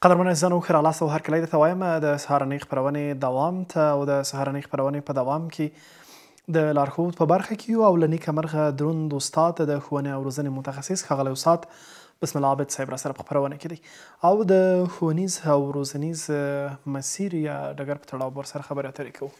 قدرمن عزیزانو ښه راغلاست او هرکلی درته وایم د سهارنۍ خپرونې دوام ته او د سهارنۍ خپرونې په دوام کې د لارښود په برخه کې یو او له نیکه مرغه دروند استاد د ښوونې او روزنې متخصص ښاغلی استاد بسم الله عابد صاحب راسره په خپرونه کې دی او د ښوونیز او روزنیز مسیر یا ډګر په تړاو ورسره خبرې اترې کوو.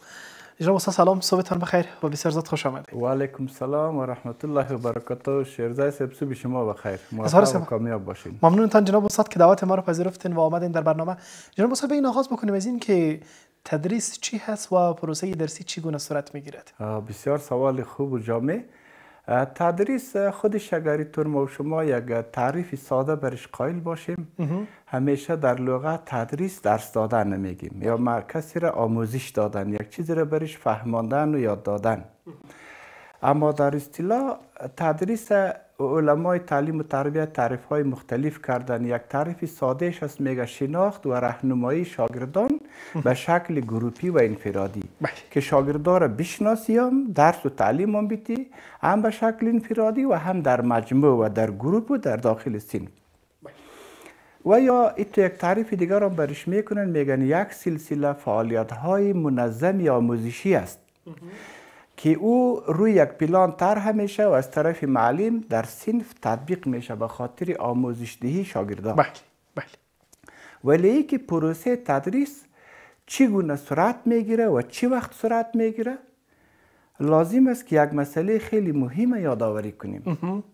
جناب استاد سلام، صبحتان بخیر و بسیار زیاد خوش آمدید. و علیکم السلام و رحمت الله و برکاته. شیرزای صاحب صبح شما بخیر، موفق و کامیاب باشین. ممنونتان جناب استاد که دعوت ما رو پذیرفتین و آمدین در برنامه. جناب استاد به این آغاز بکنیم از این که تدریس چی هست و پروسه درسی چگونه صورت میگیرد؟ بسیار سوال خوب و جامع. تدریس خودش اگر اینطور ما و شما یک تعریف ساده برش قائل باشیم، همیشه در لغت تدریس درس دادن نمیگیم یا ما کسی را آموزش دادن، یک چیزی را برش فهماندن و یاد دادن. اما در اصطلاح تدریس علمای تعلیم و تربیت تعریف های مختلف کردن. یک تعریف سادهش است میگه شناخت و راهنمایی شاگردان به شکل گروپی و انفرادی که شاگردان را بشناسیم، درس و تعلیم هم بیتی، هم به شکل انفرادی و هم در مجموع و در گروپ و در داخل صنف. و یا ایتو یک تعریف دیگر هم برش میکنن، میگن یک سلسله فعالیت های منظم آموزشی است که او روی یک پلان طرح میشه و از طرف معلم در صنف تطبیق میشه به خاطر آموزش دهی شاگردان. بله. ولی که پروسه تدریس چگونه صورت میگیره و چی وقت صورت میگیره، لازم است که یک مسئله خیلی مهم یادآوری کنیم.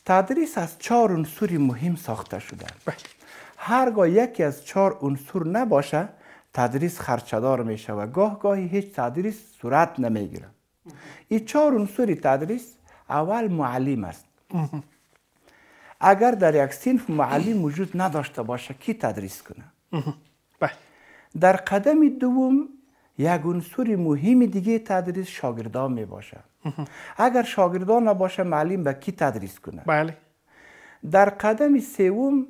تدریس از 4 عنصر مهم ساخته شده. هرگاه یکی از 4 عنصر نباشه تدریس خرچدار میشه و گاهی هیچ تدریس صورت نمیگیره. این 4 عنصر تدریس اول معلم است. اگر در یک صنف معلم وجود نداشته باشه کی تدریس کنه؟ در قدم دوم یک عنصر مهم دیگه تدریس شاگردان می باشه. اگر شاگردان نباشه معلم به کی تدریس کنه؟ بله. در قدم سوم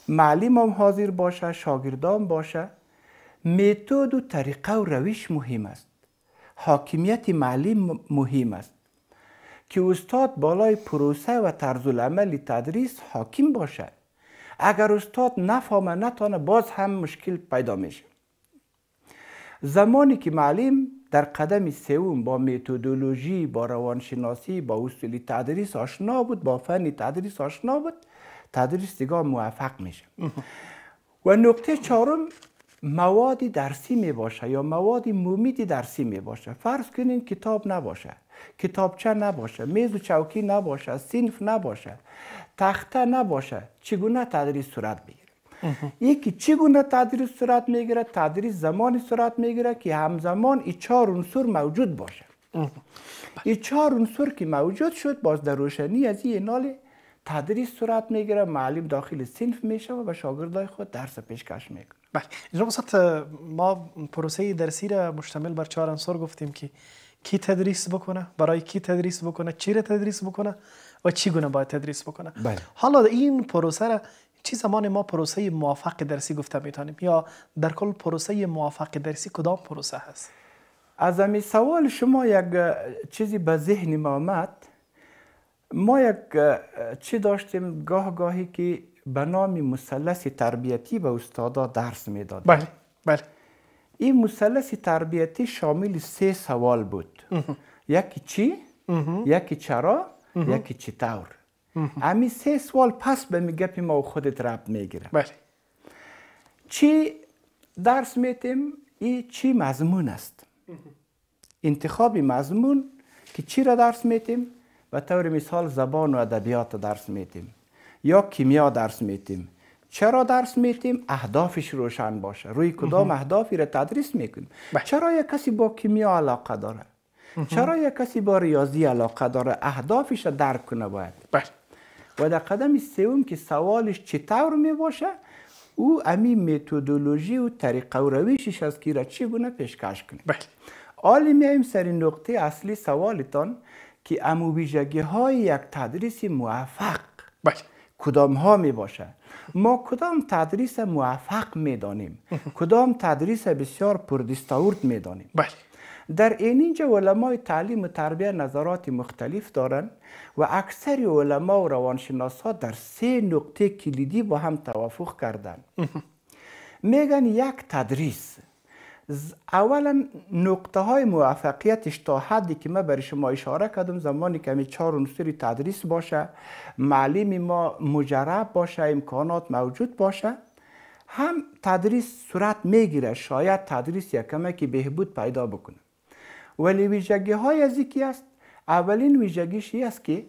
معلم هم حاضر باشه، شاگردان باشه. متد و طریقه و روش مهم است. حاکمیت معلم مهم است که استاد بالای پروسه و طرز العمل تدریس حاکم باشه. اگر استاد نفهمه نتانه باز هم مشکل پیدا میشه. زمانی که معلم در قدم سوم با متدولوژی، با روانشناسی، با اصول تدریس آشنا بود، با فن تدریس آشنا بود، تدریس دیگه موفق میشه. و نکته چهارم مواد درسی می باشه یا مواد مفید درسی می باشه. فرض کنین کتاب نباشه، کتابچه نباشه، میز و چوکی نباشه، صنف نباشه، تخته نباشه، چگونه تدریس صورت بگیره؟ یکی چگونه تدریس صورت میگیره؟ تدریس زمانی صورت میگیره که همزمان این 4 عنصر موجود باشه. این 4 عنصر که موجود شد، باز در روشنی از این نال تدریس صورت میگیره، معلم داخل صنف میشه و به شاگردای خود درس پیشکش میکنه. بله. جناب استاد ما پروسه درسی را مشتمل بر 4 عنصر گفتیم که کی تدریس بکنه، برای کی تدریس بکنه، چی را تدریس بکنه و چگونه باید تدریس بکنه. بله. حالا این پروسه را چی زمان ما پروسه موفق درسی گفته میتونیم یا در کل پروسه موفق درسی کدام پروسه هست؟ از همین سوال شما یک چیزی به ذهن ما آمد. ما یک چی داشتیم گاهی که به نام مثلث تربیتی به استادا درس میدادیم. بله. این مثلث تربیتی شامل 3 سوال بود. یکی چی، یکی چرا، یکی چطور. همین 3 سوال پس به گپ ما و خودت ربط میگیره. بله. چی درس میتیم؟ این چی مضمون است. انتخاب مضمون که چی را درس میتیم، به طور مثال زبان و ادبیات درس میتیم یا کیمیا درس میتیم. چرا درس میتیم؟ اهدافش روشن باشه. روی کدام اهدافی را تدریس میکنیم. چرا یک کسی با کیمیا علاقه داره؟ چرا یک کسی با ریاضی علاقه داره؟ اهدافش را درک کنه باید. و در قدم سوم که سوالش چطور می باشه، او امی متدولوژی و طریقه و روشش است که را چگونه پیشکش کنیم. حالا میایم سر نقطه اصلی سوالتان که امو ویژگی های یک تدریس موفق کدام ها می باشه. ما کدام تدریس موفق می دانیم، کدام تدریس بسیار پردستاورد می دانیم. در اینجا علمای تعلیم و تربیه نظرات مختلف دارن و اکثر علما و روانشناسا در 3 نقطه کلیدی با هم توافق کردن. میگن یک تدریس، اولا نقطه های موفقیتش تا حدی که من برای شما اشاره کردم، زمانی که 4 عنصر تدریس باشه، معلم ما مجرب باشه، امکانات موجود باشه، هم تدریس صورت میگیره. شاید تدریس یک کمکی بهبود پیدا بکنه، ولی ویژگی های از یکی است. اولین ویژگیش است که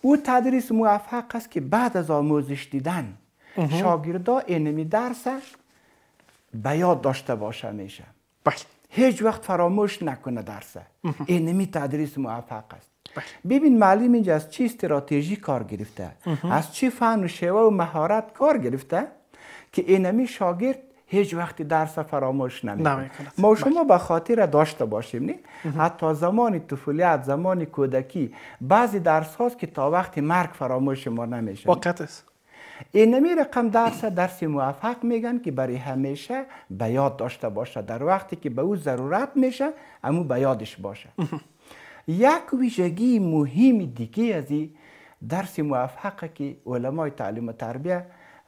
او تدریس موفق است که بعد از آموزش دیدن شاگردا اینمی درس به یاد داشته باشه میشه. هیچ وقت فراموش نکنه درس. اینمی تدریس موفق است. ببین معلم اینجا از چی استراتژی کار گرفته، از چی فن و شیوه و مهارت کار گرفته که اینمی شاگرد هیچ وقت درس فراموش نمیکنه. ما شما به خاطر داشته باشیم نه؟ حتی زمان طفولیت، زمان کودکی، بعضی درس هاست که تا وقت مرگ فراموش ما نمیشه. واقعیت است. اینمی رقم درس موفق میگن که برای همیشه به یاد داشته باشه، در وقتی که به او ضرورت میشه امو به یادش باشه. یک ویژگی مهم دیگه از این درس موفقه که علمای تعلیم و تربیه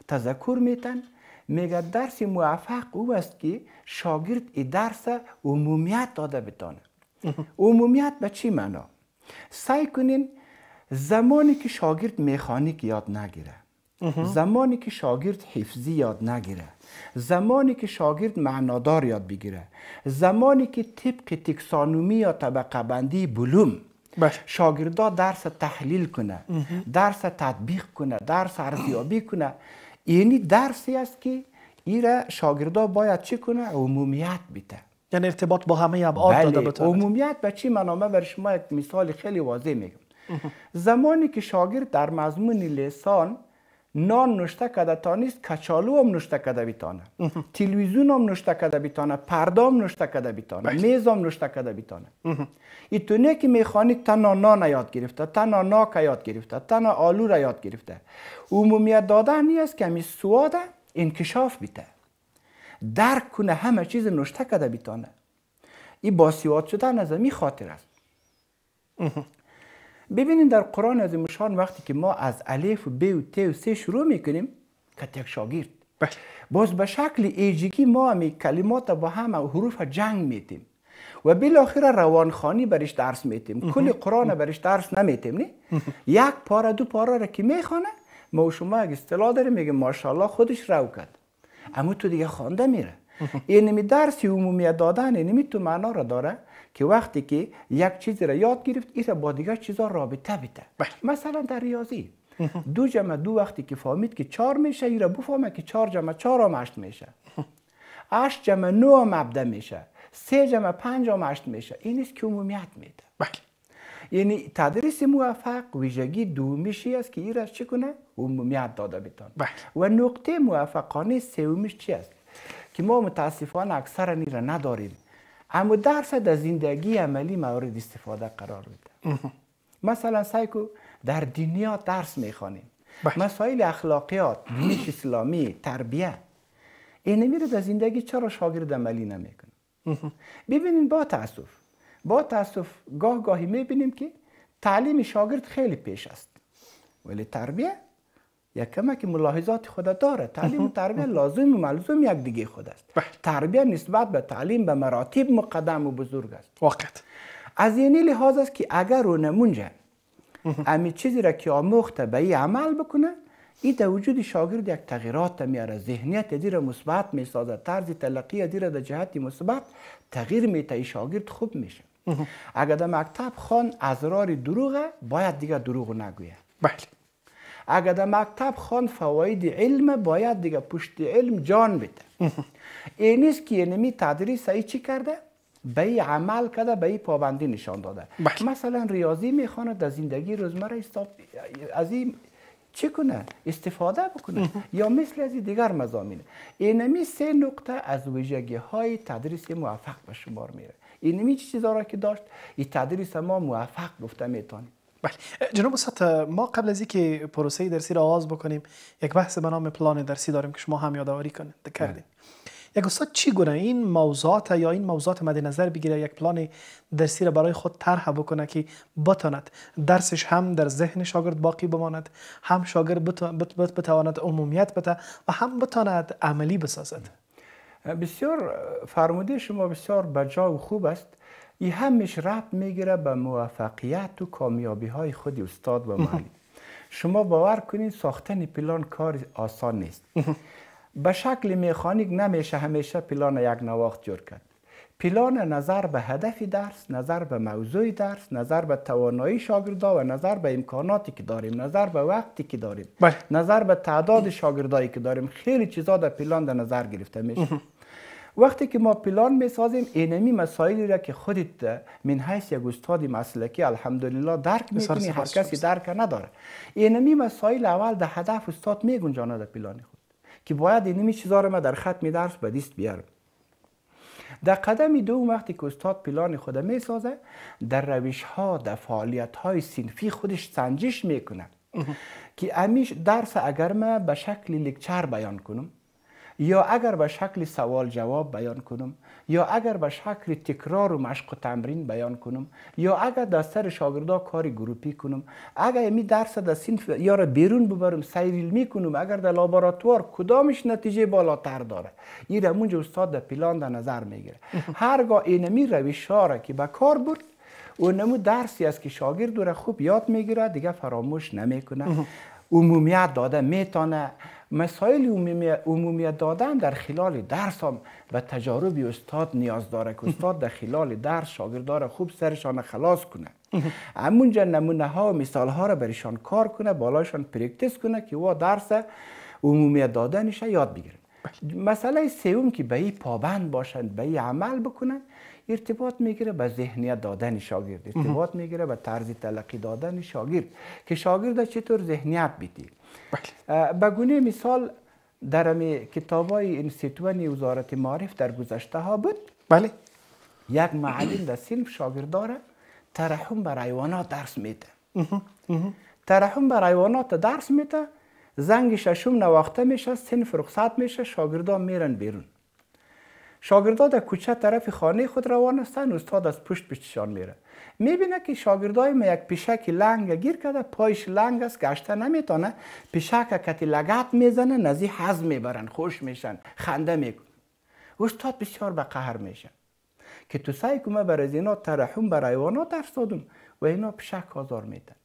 تذکر میتن، میگه درس موفق او است که شاگرد ای درس عمومیت داده بتانه. عمومیت به چی معنا؟ سعی کنین زمانی که شاگرد مکانیک یاد نگیره، زمانی که شاگرد حفظی یاد نگیره، زمانی که شاگرد معنادار یاد بگیره، زمانی که طبق تکسانومی یا طبقه بندی بلوم شاگردا درس تحلیل کنه، درس تطبیق کنه، درس ارزیابی کنه، یعنی درسی است که ایره شاگردا باید چی کنه؟ عمومیت بیته. یعنی ارتباط با همه ابعاد داده بتونه. عمومیت به چی معنا؟ من برای شما یک مثال خیلی واضح میگم. زمانی که شاگرد در مضمون لسان نان نوشته کده تانیست، کچالو هم نوشته کده بیتانه، تلویزیون هم نوشته کده بیتانه، پرده هم نوشته کده بیتانه، میز هم نوشته کده بیتانه. ایتونه که مکانیک تنها نان یاد گرفته، تنها ناک یاد گرفته، تنها آلو را یاد گرفته. عمومیت دادن نیست که همی سواد انکشاف بیته، درک کنه، همه چیز نوشته کده بیتانه. این باسواد شدن از می خاطر است. ببینید در قرآن عظیم الشان وقتی که ما از الف و ب و ت و س شروع میکنیم که یک شاگرد باز به شکل ایجگی ما همی کلمات با هم حروف جنگ میتیم و بالاخره روانخوانی برش درس میتیم. کل قرآن برش درس نمیتیم نه؟ یک پاره دو پاره را که میخوانه ما و شما یک اصطلاح داریم میگه ماشاءالله خودش رو کرد، اما تو دیگه خوانده میره. اینمی درس عمومیت دادن اینمی تو معنا را داره که وقتی که یک چیزی را یاد گرفت این با دیگر چیزا رابطه بیته. مثلا در ریاضی 2 جمع 2 وقتی که فهمید که 4 میشه، این را بفهمه که 4 جمع 4 هم 8 میشه، 8 جمع 9 هم 17 میشه، 3 جمع 5 هم 8 میشه. این است که عمومیت میده. یعنی تدریس موفق ویژگی دومیشی است که این را چی کنه؟ عمومیت داده بیتان. و نقطه موفقانه سومیش چی است که ما متاسفانه اکثر این را نداریم، اما درس در زندگی عملی مورد استفاده قرار میده. مثلا سعی کو در دینیات درس میخوانیم، مسائل اخلاقیات، دینش اسلامی، تربیه، این میره در زندگی چرا شاگرد عملی نمیکنه؟ ببینین با تاسف گاهی میبینیم که تعلیم شاگرد خیلی پیش است، ولی تربیه یک کمک ملاحظات خود داره. تعلیم و تربیه لازم و ملزوم یک دیگه خود است. تربیه نسبت به تعلیم به مراتب مقدم و بزرگ است. واقعیت. از این لحاظ است که اگر رونمونجه امی چیزی را که آموخته به این عمل بکنه، این در وجود شاگرد یک تغییرات میاره، ذهنیت دیر مثبت میسازه، طرز تلقی دیر در جهت مثبت تغییر میته، شاگرد خوب میشه. اگر در مکتب خوان اسرار دروغه، باید دیگه دروغ نگویه. اگر در مکتب خوان فواید علم، باید دیگه پشت علم جان بده. این نیست که اینمی تدریس ای چی کرده؟ به ای عمل کرده، به ای پابندی نشان داده. مثلا ریاضی میخوانه، در زندگی روزمره از این چی کنه؟ استفاده بکنه. یا مثل از دیگر مضامین. اینمی 3 نقطه از ویژگی های تدریس موفق به شمار میره. اینمی چی چیزا را که داشت این تدریس ما موفق گفته میتونیم. جناب استاد، ما قبل از اینکه پروسه درسی را آغاز بکنیم یک بحث به نام پلان درسی داریم که شما هم یادآوری کردیم. یک استاد چی گونه این موضوعات یا این موضوعات مد نظر بگیره یک پلان درسی را برای خود طرح بکنه که بتواند درسش هم در ذهن شاگرد باقی بماند، هم شاگرد بتواند عمومیت بده و هم بتواند عملی بسازد؟ بسیار فرموده شما بسیار بجا و خوب است. این همش ربط میگیره به موفقیت و کامیابی های خود استاد و معلم. شما باور کنید ساختن پلان کار آسان نیست. به شکل مکانیک نمیشه همیشه پلان یک نواخت جور کرد. پلان نظر به هدف درس، نظر به موضوع درس، نظر به توانایی شاگردا و نظر به امکاناتی که داریم، نظر به وقتی که داریم، نظر به تعداد شاگردایی که داریم، خیلی چیزا در پلان در نظر گرفته میشه. وقتی که ما پلان میسازیم اینمی مسائلی را که خودت من حیث یک استاد مسلکی الحمدلله درک میکنی، هر کسی درک نداره. اینمی مسائل اول در هدف استاد میگنجاند در پلان خود که باید اینمی چیزا را ما در ختم درس به دست بیارم. در قدم دوم وقتی که استاد پلان خود میسازه، در روش ها، در فعالیت های صنفی خودش سنجش میکنه که امیش درس اگر ما به شکل لکچر بیان کنم، یا اگر به شکل سوال جواب بیان کنم، یا اگر به شکل تکرار و مشق و تمرین بیان کنم، یا اگر در سر شاگردا کاری گروپی کنم، اگر می درس در صنف یا را بیرون ببرم سیر علمی کنم، اگر در لابراتوار کدامش نتیجه بالاتر داره، این همونجا استاد در پلان در نظر میگیره. هرگاه اینمی روش ها را که به کار برد، اونمو درسی است که شاگرد را خوب یاد میگیره، دیگه فراموش نمیکنه، عمومیت داده میتونه. مسائل عمومیت دادن در خلال درس هم به تجارب استاد نیاز داره که استاد در خلال درس شاگردا را خوب سرشان خلاص کنه. همونجا نمونه ها و مثال ها را برشان کار کنه، بالایشان پرکتیس کنه که او درس عمومیت دادنش یاد بگیرن. مسئله سوم که به این پابند باشند، به این عمل بکنن، ارتباط میگیره به ذهنیت دادن شاگرد، ارتباط میگیره به طرز تلقی دادن شاگرد که شاگرد چطور ذهنیت بیتی. به گونه مثال در کتابای انستیتوی وزارت معارف در گذشته ها بود. بله. یک معلم در صنف شاگردا را ترحم بر حیوانات درس میده. ترحم بر حیوانات درس میده، زنگ ششم نواخته میشه، صنف رخصت میشه، شاگردا میرن بیرون. شاگردا در کوچه طرف خانه خود روان هستند، استاد از پشت پیششان میره. میبینه که شاگردای ما یک پیشک لنگ گیر کرده، پایش لنگ است، گشته نمیتونه، پیشک کتی لگت میزنه، نزی حز میبرن، خوش میشن، خنده میکن. استاد بسیار به قهر میشه که تو سعی کنه بر از اینا ترحم بر حیوانات درس دادم و اینا پیشک آزار میدن.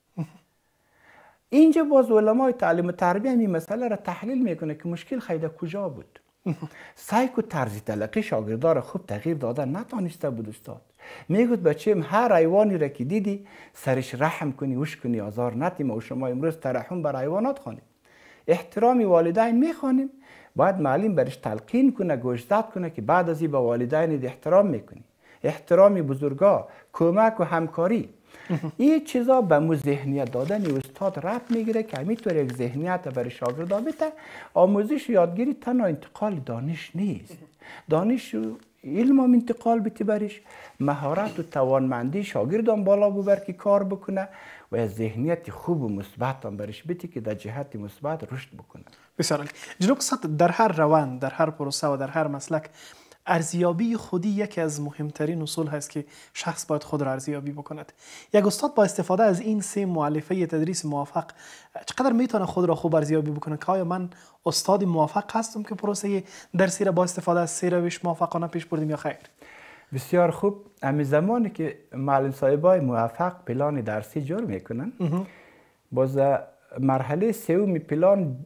اینجا باز علمای تعلیم و تربیه این مسئله را تحلیل میکنه که مشکل خیلی کجا بود. سعی کو طرز تلقی شاگردا را خوب تغییر دادن نتانسته بود استاد. میگفت بچه‌م هر حیوانی را که دیدی سرش رحم کنی، وش کنی، آزار ندی. ما شما امروز ترحم بر حیوانات خوانیم، احترام والدین میخوانیم، باید معلم برش تلقین کنه، گوشزد کنه که بعد از این به والدین احترام میکنی، احترام بزرگا، کمک و همکاری. این چیزا به مو ذهنیت دادن استاد ربط میگیره که همینطور یک ذهنیت برای شاگردا بده. آموزش یادگیری تنها انتقال دانش نیست، دانش و علم هم انتقال بده برش، مهارت و توانمندی شاگردان بالا ببر که کار بکنه و ذهنیت خوب و مثبت هم برش بده که در جهت مثبت رشد بکنه. بسیار عالی. جناب استاد، در هر روند، در هر پروسه و در هر مسلک ارزیابی خودی یکی از مهمترین اصول هست که شخص باید خود را ارزیابی بکند. یک استاد با استفاده از این سه مؤلفه تدریس موفق چقدر میتونه خود را خوب ارزیابی بکنه که آیا من استاد موفق هستم که پروسه درسی را با استفاده از سه روش موفقانه پیش بردیم یا خیر؟ بسیار خوب. همین زمانی که معلم صاحبای موفق پلان درسی جور میکنن، باز مرحله سوم پلان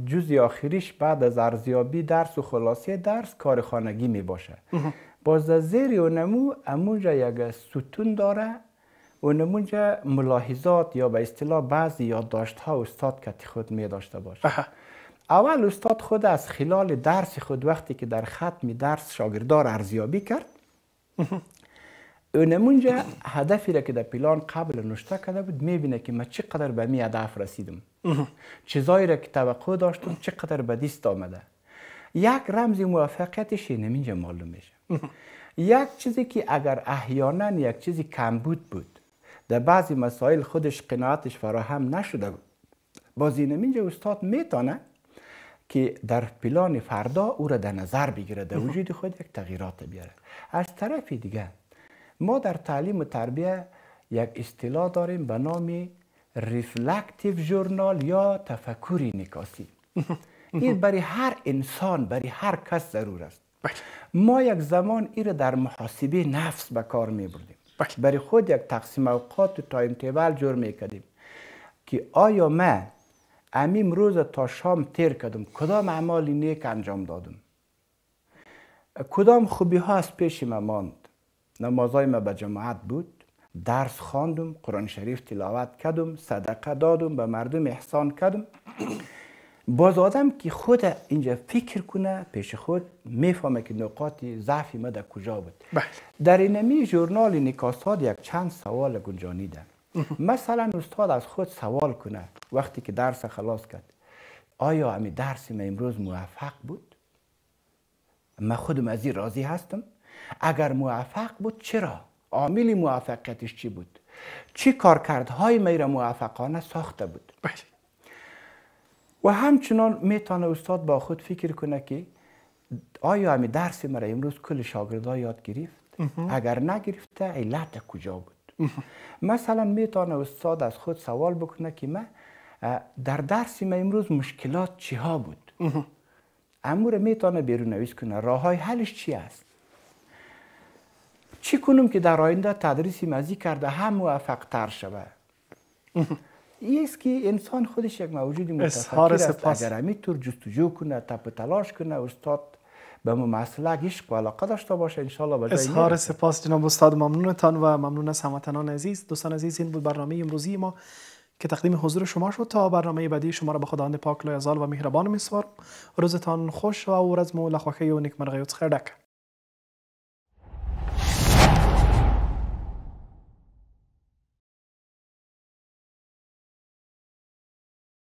جزء آخریش بعد از ارزیابی درس و خلاصه درس کار خانگی می باشه. باز زیر اونمو امونجا یک ستون داره، اونمونجا ملاحظات یا به اصطلاح بعضی یادداشت ها استاد که خود می داشته باشه. اول استاد خود از خلال درس خود وقتی که در ختم درس شاگردار ارزیابی کرد، اونمونجا هدفی را که در پلان قبل نوشته کرده بود میبینه که من چقدر به می هدف رسیدم، چیزایی را که توقع داشتم چقدر به دست آمده. یک رمز موفقیتش اینجا معلوم میشه. یک چیزی که اگر احیانا یک چیزی کمبود بود، در بعضی مسائل خودش قناعتش فراهم نشده بود، باز اینجا استاد میتونه که در پلان فردا او را در نظر بگیره، در وجود خود یک تغییرات بیاره. از طرف دیگه ما در تعلیم و تربیه یک اصطلاح داریم به نام ریفلکتیو ژورنال یا تفکر انعکاسی. این برای هر انسان، برای هر کس ضرور است. ما یک زمان این را در محاسبه نفس به کار می بردیم. برای خود یک تقسیم اوقات و تایم تیبل جور می کردیم که آیا من امیم روز تا شام تیر کردم، کدام اعمال نیک انجام دادم، کدام خوبی ها از پیش من ماند، نمازهای من به جماعت بود، درس خواندم، قرآن شریف تلاوت کردم، صدقه دادم، به مردم احسان کردم. باز آدم که خود اینجا فکر کنه پیش خود میفهمه که نقاط ضعف ما در کجا بود. در اینمی ژورنال انعکاسات یک چند سوال گنجانیده. مثلا استاد از خود سوال کنه وقتی که درس خلاص کرد، آیا همین درس من امروز موفق بود؟ من خودم از این راضی هستم؟ اگر موفق بود چرا؟ عامل موفقیتش چی بود؟ چی کارکردهای من را موفقانه ساخته بود؟ و همچنان میتونه استاد با خود فکر کنه که آیا همین درس مرا امروز کل شاگردها یاد گرفت؟ اگر نگرفته علت کجا بود؟ مثلا میتونه استاد از خود سوال بکنه که من در درس من امروز مشکلات چی ها بود؟ امور میتونه بیرون نویس کنه، راه های حلش چی است؟ چی کنم که در آینده تدریسی مزی کرده هم موفق تر شوه؟ این است که انسان خودش یک موجود متفکر است. اگر همینطور جستجو کنه، تپ و تلاش کنه، استاد به مسئله عشق و علاقه داشته باشه، انشالله به جای میرسه. اظهار سپاس جناب استاد، ممنونتان و ممنون از هموطنان عزیز. دوستان عزیز، این بود برنامه امروزی ما که تقدیم حضور شما شد. تا برنامه بعدی شما را به خداوند پاک لایزال و مهربان می‌سپارم. روزتان خوش و ورځ مو له خوښۍ او نیکمرغیو څخه ډکه.